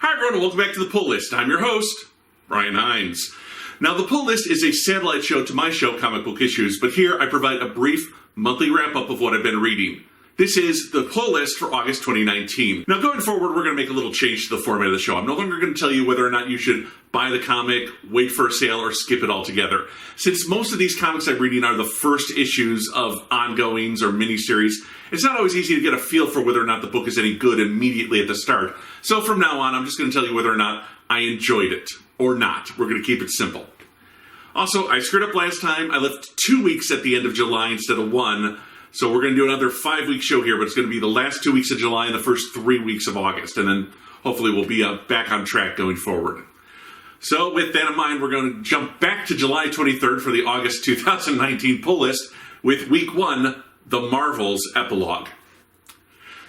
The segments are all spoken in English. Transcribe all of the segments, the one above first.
Hi everyone, and welcome back to The Pull List. I'm your host, Brian Hines. Now, The Pull List is a satellite show to my show, Comic Book Issues, but here I provide a brief monthly wrap-up of what I've been reading. This is The Pull List for August 2019. Now, going forward, we're going to make a little change to the format of the show. I'm no longer going to tell you whether or not you should buy the comic, wait for a sale, or skip it altogether. Since most of these comics I'm reading are the first issues of ongoings or miniseries, it's not always easy to get a feel for whether or not the book is any good immediately at the start. So from now on, I'm just going to tell you whether or not I enjoyed it or not. We're going to keep it simple. Also, I screwed up last time. I left 2 weeks at the end of July instead of 1. So we're going to do another 5-week show here, but it's going to be the last 2 weeks of July and the first 3 weeks of August. And then hopefully we'll be back on track going forward. So with that in mind, we're going to jump back to July 23rd for the August 2019 pull list with Week 1, the MARVELS Epilogue.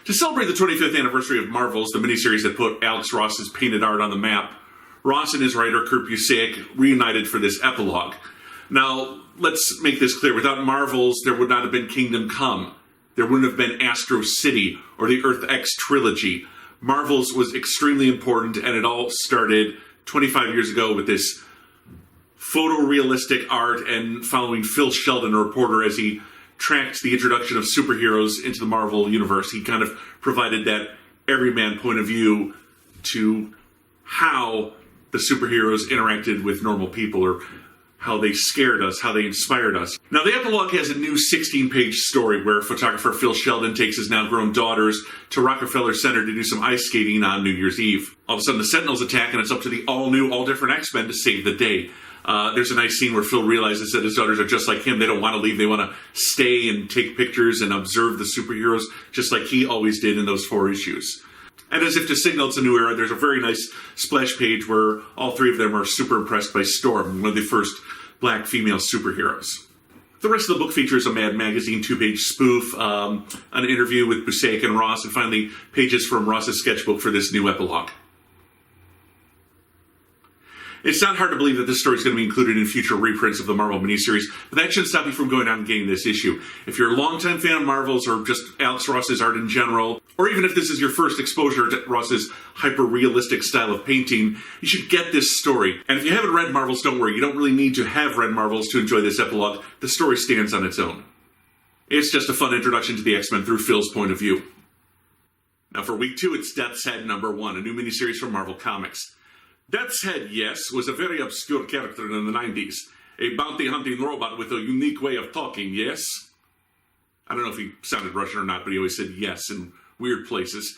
To celebrate the 25th anniversary of MARVELS, the miniseries that put Alex Ross's painted art on the map, Ross and his writer Kurt Busiek reunited for this epilogue. Now, let's make this clear. Without MARVELS, there would not have been Kingdom Come. There wouldn't have been Astro City or the Earth X trilogy. MARVELS was extremely important, and it all started 25 years ago with this photorealistic art and following Phil Sheldon, a reporter, as he tracked the introduction of superheroes into the Marvel Universe. He kind of provided that everyman point of view to how the superheroes interacted with normal people, or how they scared us, how they inspired us. Now, the epilogue has a new 16-page story where photographer Phil Sheldon takes his now-grown daughters to Rockefeller Center to do some ice skating on New Year's Eve. All of a sudden, the Sentinels attack, and it's up to the all-new, all-different X-Men to save the day. There's a nice scene where Phil realizes that his daughters are just like him. They don't want to leave. They want to stay and take pictures and observe the superheroes just like he always did in those 4 issues. And as if to signal it's a new era, there's a very nice splash page where all 3 of them are super impressed by Storm, one of the first black female superheroes. The rest of the book features a Mad Magazine 2-page spoof, an interview with Busiek and Ross, and finally pages from Ross's sketchbook for this new epilogue. It's not hard to believe that this story is going to be included in future reprints of the Marvel miniseries, but that shouldn't stop you from going out and getting this issue. If you're a longtime fan of Marvel's or just Alex Ross's art in general, or even if this is your first exposure to Ross's hyper-realistic style of painting, you should get this story. And if you haven't read Marvel's, don't worry. You don't really need to have read Marvel's to enjoy this epilogue. The story stands on its own. It's just a fun introduction to the X-Men through Phil's point of view. Now for Week 2, it's Death's Head #1, a new miniseries from Marvel Comics. Death's Head, yes, was a very obscure character in the 90s. A bounty-hunting robot with a unique way of talking, yes? I don't know if he sounded Russian or not, but he always said yes in weird places.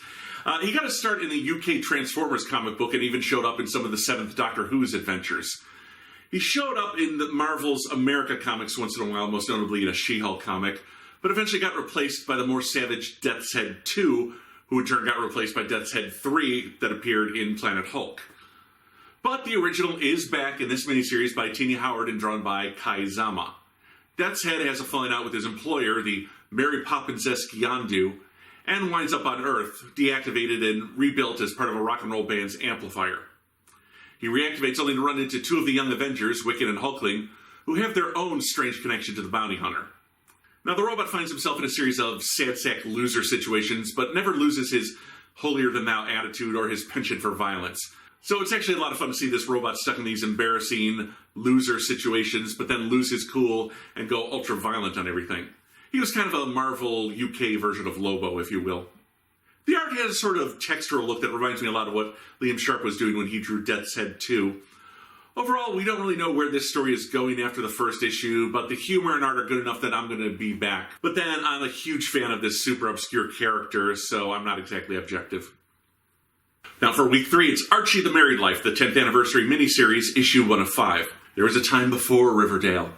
He got a start in the UK Transformers comic book and even showed up in some of the 7th Doctor Who's adventures. He showed up in the Marvel's America comics once in a while, most notably in a She-Hulk comic, but eventually got replaced by the more savage Death's Head 2, who in turn got replaced by Death's Head 3 that appeared in Planet Hulk. But the original is back in this miniseries by Tini Howard and drawn by Kai Zama. Death's Head has a falling out with his employer, the Mary Poppins-esque Yondu, and winds up on Earth, deactivated and rebuilt as part of a rock and roll band's amplifier. He reactivates only to run into 2 of the young Avengers, Wiccan and Hulkling, who have their own strange connection to the bounty hunter. Now, the robot finds himself in a series of sad-sack loser situations, but never loses his holier-than-thou attitude or his penchant for violence. So it's actually a lot of fun to see this robot stuck in these embarrassing loser situations, but then lose his cool and go ultra-violent on everything. He was kind of a Marvel UK version of Lobo, if you will. The art has a sort of textural look that reminds me a lot of what Liam Sharp was doing when he drew Death's Head 2. Overall, we don't really know where this story is going after the first issue, but the humor and art are good enough that I'm going to be back. But then, I'm a huge fan of this super obscure character, so I'm not exactly objective. Now for Week 3, it's Archie the Married Life, the 10th anniversary miniseries, issue 1 of 5. There was a time before Riverdale.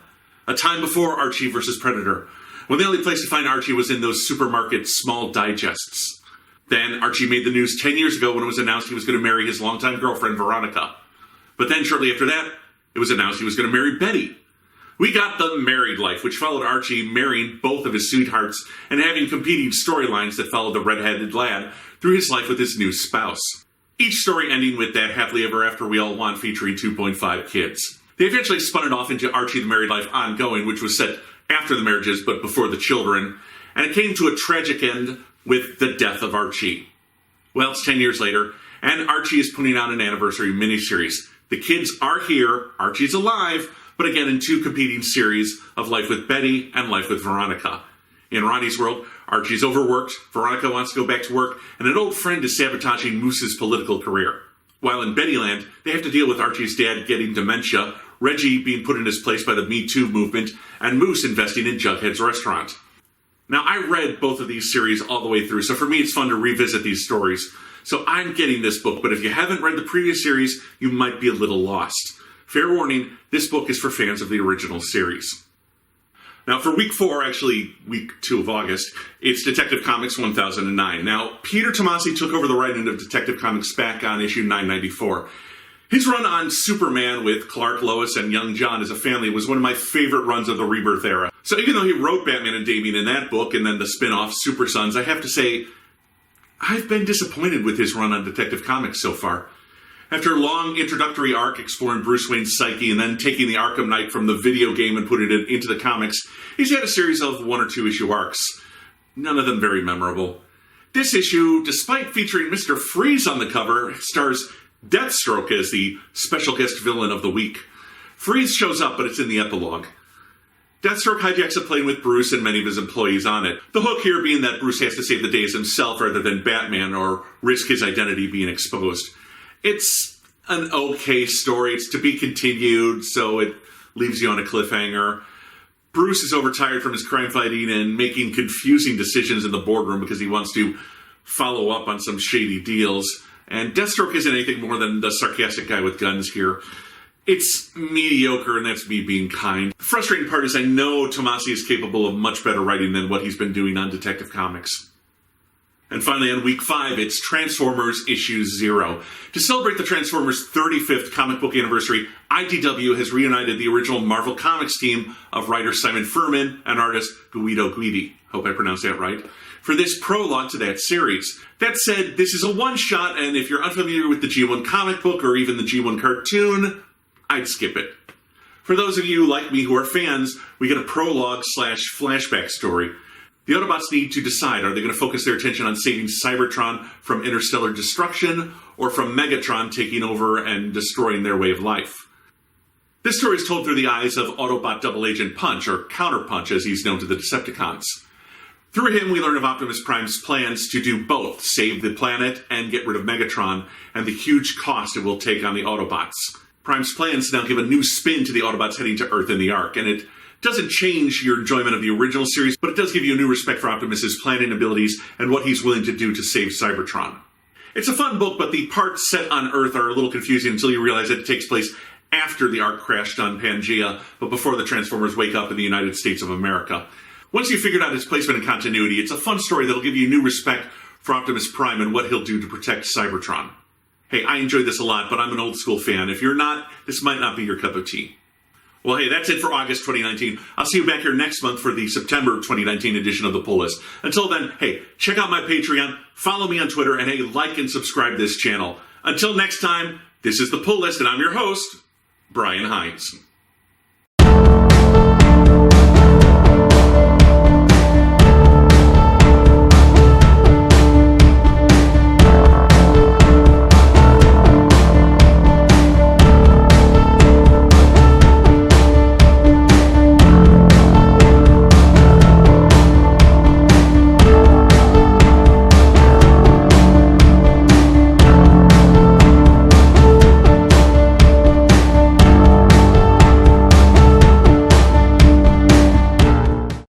A time before Archie vs. Predator, when the only place to find Archie was in those supermarket small digests. Then Archie made the news 10 years ago when it was announced he was going to marry his longtime girlfriend, Veronica. But then shortly after that, it was announced he was going to marry Betty. We got The Married Life, which followed Archie marrying both of his sweethearts and having competing storylines that followed the red-headed lad through his life with his new spouse. Each story ending with that happily ever after we all want, featuring 2.5 kids. They eventually spun it off into Archie the Married Life Ongoing, which was set after the marriages but before the children, and it came to a tragic end with the death of Archie. Well, it's 10 years later, And Archie is putting out an anniversary miniseries. The kids are here, Archie's alive, but again in two competing series of Life with Betty and Life with Veronica. In Ronnie's world, Archie's overworked, Veronica wants to go back to work, and an old friend is sabotaging Moose's political career. While in Bettyland, they have to deal with Archie's dad getting dementia, Reggie being put in his place by the Me Too movement, and Moose investing in Jughead's restaurant. Now, I read both of these series all the way through, so for me it's fun to revisit these stories. So I'm getting this book, but if you haven't read the previous series, you might be a little lost. Fair warning, this book is for fans of the original series. Now, for week 4, actually week 2 of August, it's Detective Comics 1009. Now, Peter Tomasi took over the writing of Detective Comics back on issue 994. His run on Superman with Clark, Lois, and young John as a family was one of my favorite runs of the Rebirth era. So even though he wrote Batman and Damian in that book and then the spin-off Super Sons, I have to say, I've been disappointed with his run on Detective Comics so far. After a long introductory arc exploring Bruce Wayne's psyche and then taking the Arkham Knight from the video game and putting it into the comics, he's had a series of 1 or 2 issue arcs. None of them very memorable. This issue, despite featuring Mr. Freeze on the cover, stars Deathstroke as the special guest villain of the week. Freeze shows up, but it's in the epilogue. Deathstroke hijacks a plane with Bruce and many of his employees on it. The hook here being that Bruce has to save the day as himself rather than Batman or risk his identity being exposed. It's an okay story. It's to be continued, so it leaves you on a cliffhanger. Bruce is overtired from his crime fighting and making confusing decisions in the boardroom because he wants to follow up on some shady deals. And Deathstroke isn't anything more than the sarcastic guy with guns here. It's mediocre, and that's me being kind. The frustrating part is I know Tomasi is capable of much better writing than what he's been doing on Detective Comics. And finally, on week 5, it's Transformers issue 0. To celebrate the Transformers' 35th comic book anniversary, IDW has reunited the original Marvel Comics team of writer Simon Furman and artist Guido Guidi. Hope I pronounced that right. For this prologue to that series. That said, this is a one-shot, and if you're unfamiliar with the G1 comic book or even the G1 cartoon, I'd skip it. For those of you like me who are fans, we get a prologue/flashback story. The Autobots need to decide, are they going to focus their attention on saving Cybertron from interstellar destruction, or from Megatron taking over and destroying their way of life? This story is told through the eyes of Autobot Double Agent Punch, or Counterpunch as he's known to the Decepticons. Through him, we learn of Optimus Prime's plans to do both, save the planet and get rid of Megatron, and the huge cost it will take on the Autobots. Prime's plans now give a new spin to the Autobots heading to Earth in the Ark, and it doesn't change your enjoyment of the original series, but it does give you a new respect for Optimus's planning abilities and what he's willing to do to save Cybertron. It's a fun book, but the parts set on Earth are a little confusing until you realize that it takes place after the Ark crashed on Pangea, but before the Transformers wake up in the United States of America. Once you've figured out its placement and continuity, it's a fun story that'll give you new respect for Optimus Prime and what he'll do to protect Cybertron. Hey, I enjoyed this a lot, but I'm an old school fan. If you're not, this might not be your cup of tea. Well, hey, that's it for August 2019. I'll see you back here next month for the September 2019 edition of the Pull List. Until then, hey, check out my Patreon, follow me on Twitter, and hey, like and subscribe to this channel. Until next time, this is the Pull List, and I'm your host, Brian Hines.